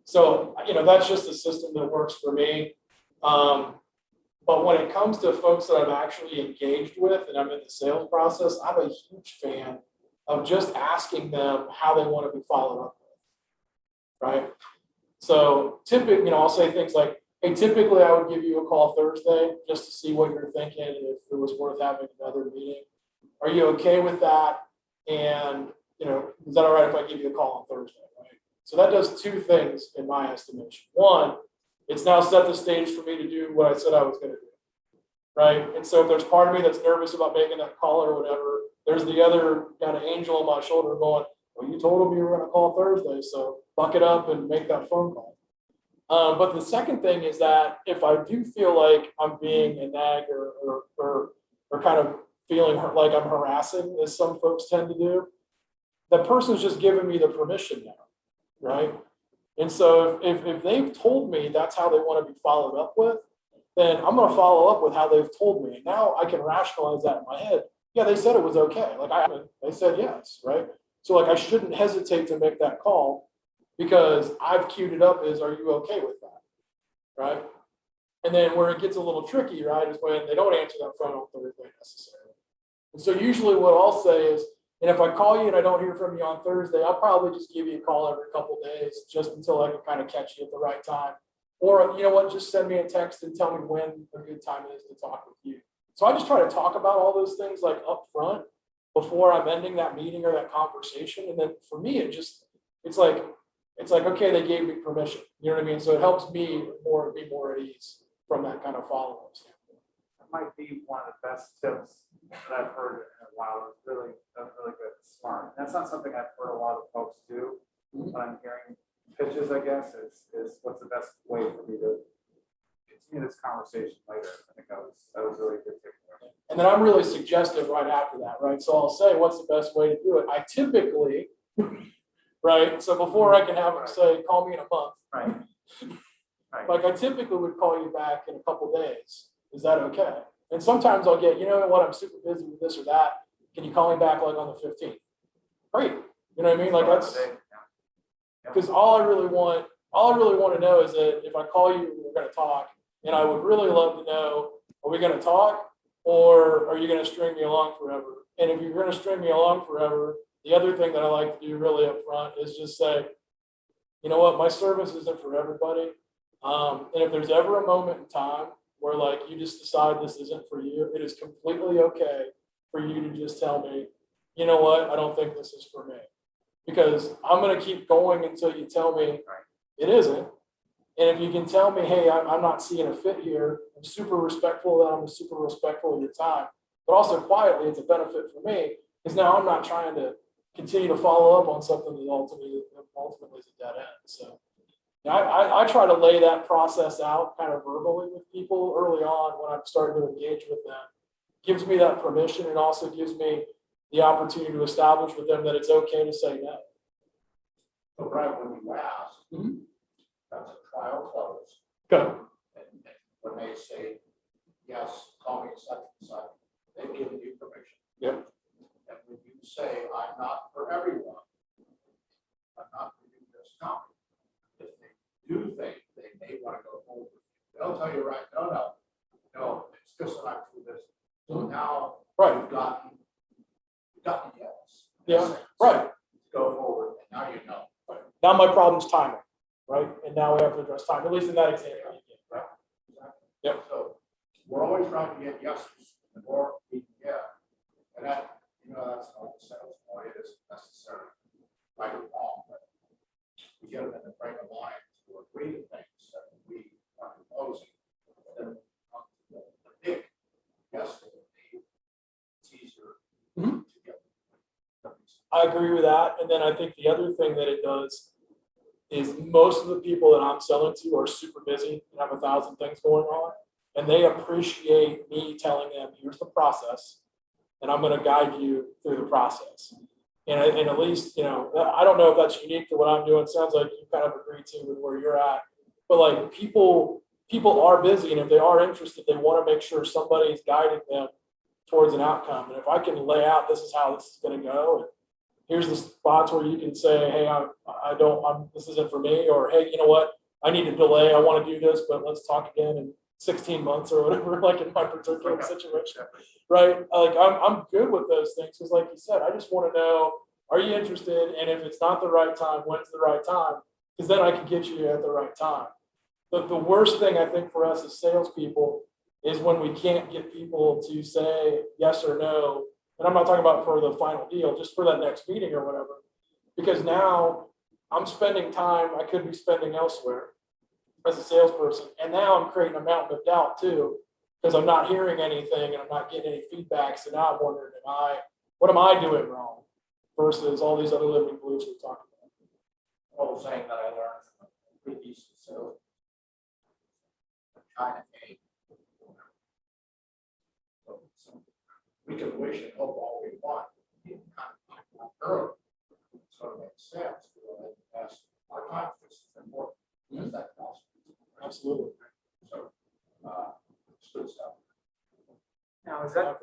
So, you know, that's just a system that works for me. But when it comes to folks that I've actually engaged with and I'm in the sales process, I'm a huge fan of just asking them how they want to be followed up with, right? So typically, you know, I'll say things like, hey, typically I would give you a call Thursday just to see what you're thinking and if it was worth having another meeting. Are you okay with that? And, you know, is that all right if I give you a call on Thursday, right? So that does 2 things in my estimation. One, it's now set the stage for me to do what I said I was going to do, right? And so if there's part of me that's nervous about making that call or whatever, there's the other kind of angel on my shoulder going, well, you told them you were going to call Thursday, so buck it up and make that phone call. But the second thing is that if I do feel like I'm being a nag or kind of feeling like I'm harassing, as some folks tend to do, that person's just giving me the permission now, right? And so if they've told me that's how they want to be followed up with, then I'm going to follow up with how they've told me. And now I can rationalize that in my head. Yeah, they said it was okay. Like they said yes, right? So like I shouldn't hesitate to make that call because I've queued it up as, are you okay with that, right? And then where it gets a little tricky, right, is when they don't answer that phone on Thursday necessarily. And so usually what I'll say is, and if I call you and I don't hear from you on Thursday, I'll probably just give you a call every couple of days just until I can kind of catch you at the right time. Or, you know what, just send me a text and tell me when a good time is to talk with you. So I just try to talk about all those things like up front before I'm ending that meeting or that conversation. And then for me, it's like, okay, they gave me permission. You know what I mean? So it helps me be more at ease from that kind of follow-up standpoint. That might be one of the best tips that I've heard in a while. It's really good, smart. That's not something I've heard a lot of folks do. When I'm hearing pitches, I guess, is what's the best way for me to continue this conversation later. I think that was really a good tip. And then I'm really suggestive right after that, right? So I'll say, what's the best way to do it? I typically, right? So before I can have them say, call me in a month. Right. Right. Like I typically would call you back in a couple of days. Is that okay? And sometimes I'll get, you know what, I'm super busy with this or that. Can you call me back like on the 15th? Great. You know what I mean? Like that's because all I really want to know is that if I call you, we're going to talk. And I would really love to know, are we going to talk or are you going to string me along forever? And if you're going to string me along forever, the other thing that I like to do really up front is just say, you know what, my service isn't for everybody. And if there's ever a moment in time where like you just decide this isn't for you, it is completely okay for you to just tell me, you know what, I don't think this is for me. Because I'm going to keep going until you tell me it isn't. And if you can tell me, hey, I'm not seeing a fit here, I'm super respectful of that, I'm super respectful of your time, but also quietly, it's a benefit for me because now I'm not trying to continue to follow up on something that ultimately is a dead end. So I try to lay that process out kind of verbally with people early on when I'm starting to engage with them. Gives me that permission and also gives me the opportunity to establish with them that it's okay to say no. So right when you ask, that's a trial close. Good. And when they say, yes, call me such and such, they've given you permission. Yep. And when you say, I'm not for everyone, I'm not for you just now. If they do think they may want to go forward, they'll tell you right, no, it's just that I'm too busy. So now Right. you've gotten yes. Yeah, right. Go forward, and now you know. Now my problem's timing, right? And now we have to address time, at least in that example. Right. Yep. So we're always trying to get yeses, the more we can get. And that, that's not the sales point, it isn't necessarily right or wrong, but we get them in the frame of mind to agree to things that we are proposing. And then the big yes, that we need, it's easier Mhm. to get. I agree with that. And then I think the other thing that it does is most of the people that I'm selling to are super busy and have 1,000 things going on. And they appreciate me telling them, here's the process, and I'm going to guide you through the process. And at least, I don't know if that's unique to what I'm doing. It sounds like you kind of agree to with where you're at. But like people are busy, and if they are interested, they want to make sure somebody's guiding them towards an outcome. And if I can lay out, this is how this is going to go, and here's the spots where you can say, hey, this isn't for me, or hey, you know what, I need to delay, I want to do this, but let's talk again in 16 months or whatever, like in my particular situation, right? Like I'm good with those things, because like you said, I just want to know, are you interested? And if it's not the right time, when's the right time? Because then I can get you at the right time. The worst thing I think for us as salespeople is when we can't get people to say yes or no. And I'm not talking about for the final deal, just for that next meeting or whatever, because now I'm spending time I could be spending elsewhere as a salesperson. And now I'm creating a mountain of doubt too, because I'm not hearing anything and I'm not getting any feedback. So now I'm wondering, what am I doing wrong versus all these other living blues we're talking about? Well, saying that I learned from a previous sales, China came. So we can wish and hope all we want. Early. So it makes sense. That's our time. This is important. Is that possible? Absolutely. So, it's good stuff. Now, was that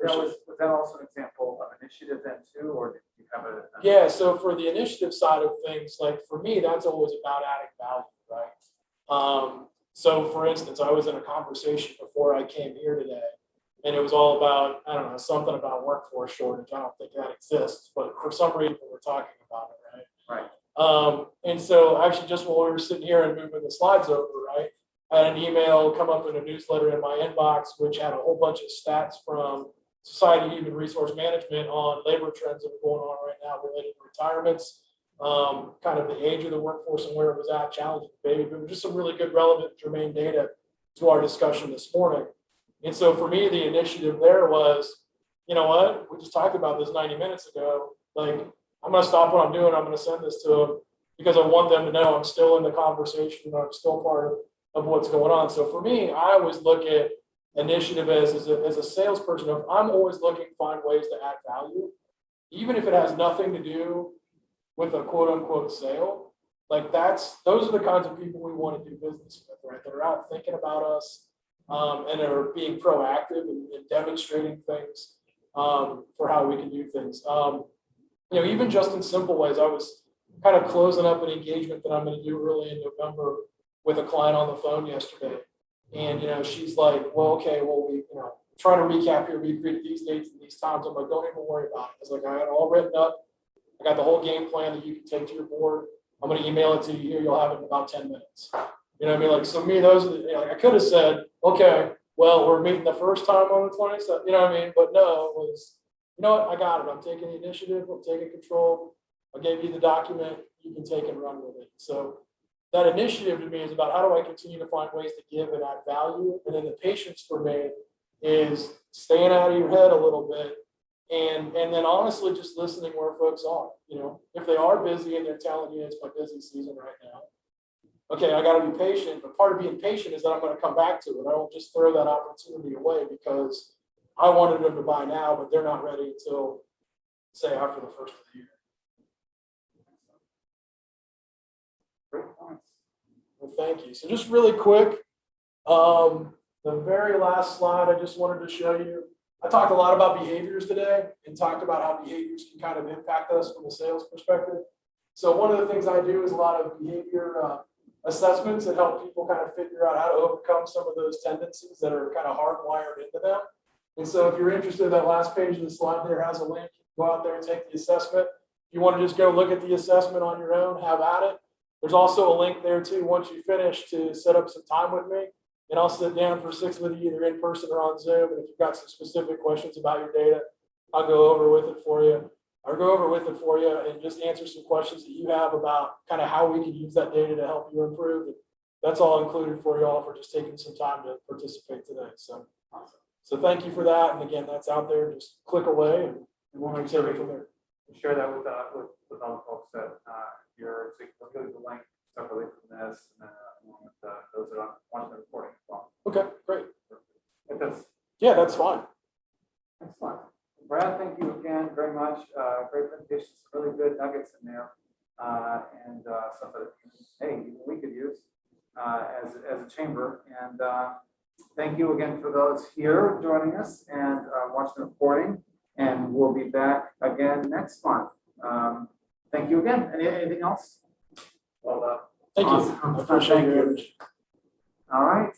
also an example of initiative then too, or did you have a? Yeah, so for the initiative side of things, like for me, that's always about adding value, right? So for instance, I was in a conversation before I came here today, and it was all about, I don't know, something about workforce shortage. I don't think that exists, but for some reason we're talking about it, right? Right. And so actually just while we were sitting here and moving the slides over, right, I had an email come up in a newsletter in my inbox, which had a whole bunch of stats from Society of Human Resource Management on labor trends that are going on right now related to retirements, kind of the age of the workforce and where it was at, challenging the baby boom, just some really good, relevant, germane data to our discussion this morning. And so for me, the initiative there was, you know what, we just talked about this 90 minutes ago, like, I'm going to stop what I'm doing. I'm going to send this to them because I want them to know I'm still in the conversation and I'm still part of what's going on. So for me, I always look at initiative as a salesperson. I'm always looking to find ways to add value, even if it has nothing to do with a quote unquote sale. Like those are the kinds of people we want to do business with, right? That are out thinking about us and are being proactive and demonstrating things for how we can do things. Even just in simple ways, I was kind of closing up an engagement that I'm going to do early in November with a client on the phone yesterday. And, she's like, well, okay, well, we, trying to recap here, we agreed to these dates and these times. I'm like, don't even worry about it. I was like, I had it all written up. I got the whole game plan that you can take to your board. I'm going to email it to you here. You'll have it in about 10 minutes. You know what I mean? Like, so me, those are the, I could have said, okay, well, we're meeting the first time on the 27th, you know what I mean? But no, it was, you know what, I got it. I'm taking the initiative. I'm taking control. I gave you the document. You can take and run with it. So that initiative to me is about how do I continue to find ways to give and add value? And then the patience for me is staying out of your head a little bit. And then honestly, just listening where folks are, if they are busy and they're telling you it's my busy season right now. Okay, I got to be patient. But part of being patient is that I'm going to come back to it. I don't just throw that opportunity away because I wanted them to buy now, but they're not ready until, say, after the first of the year. Great points. Well, thank you. So just really quick, the very last slide I just wanted to show you I talked a lot about behaviors today and talked about how behaviors can kind of impact us from a sales perspective. So one of the things I do is a lot of behavior assessments that help people kind of figure out how to overcome some of those tendencies that are kind of hardwired into them. And so if you're interested, that last page of the slide there has a link. You can go out there and take the assessment. If you want to just go look at the assessment on your own, have at it. There's also a link there too, once you finish, to set up some time with me. And I'll sit down for 6 with you, either in person or on Zoom. And if you've got some specific questions about your data, I'll go over with it for you. Or go over with it for you and just answer some questions that you have about kind of how we can use that data to help you improve. And that's all included for you all for just taking some time to participate today. So, so thank you for that. And again, that's out there. Just click away and we'll we'll make take sure it from there. we share that with all the folks that you're, so we'll give you the link separately from this, and along with those that are watching the recording as well. Okay, great. If that's Yeah, that's fine. excellent. Brad, thank you again very much. Great presentation, some really good nuggets in there, and stuff that, hey, even we could use as a chamber. And thank you again for those here joining us and watching the recording. And we'll be back again next month. Thank you again. Anything else? Well, Thank awesome. you. I appreciate Thank your you. energy. All right.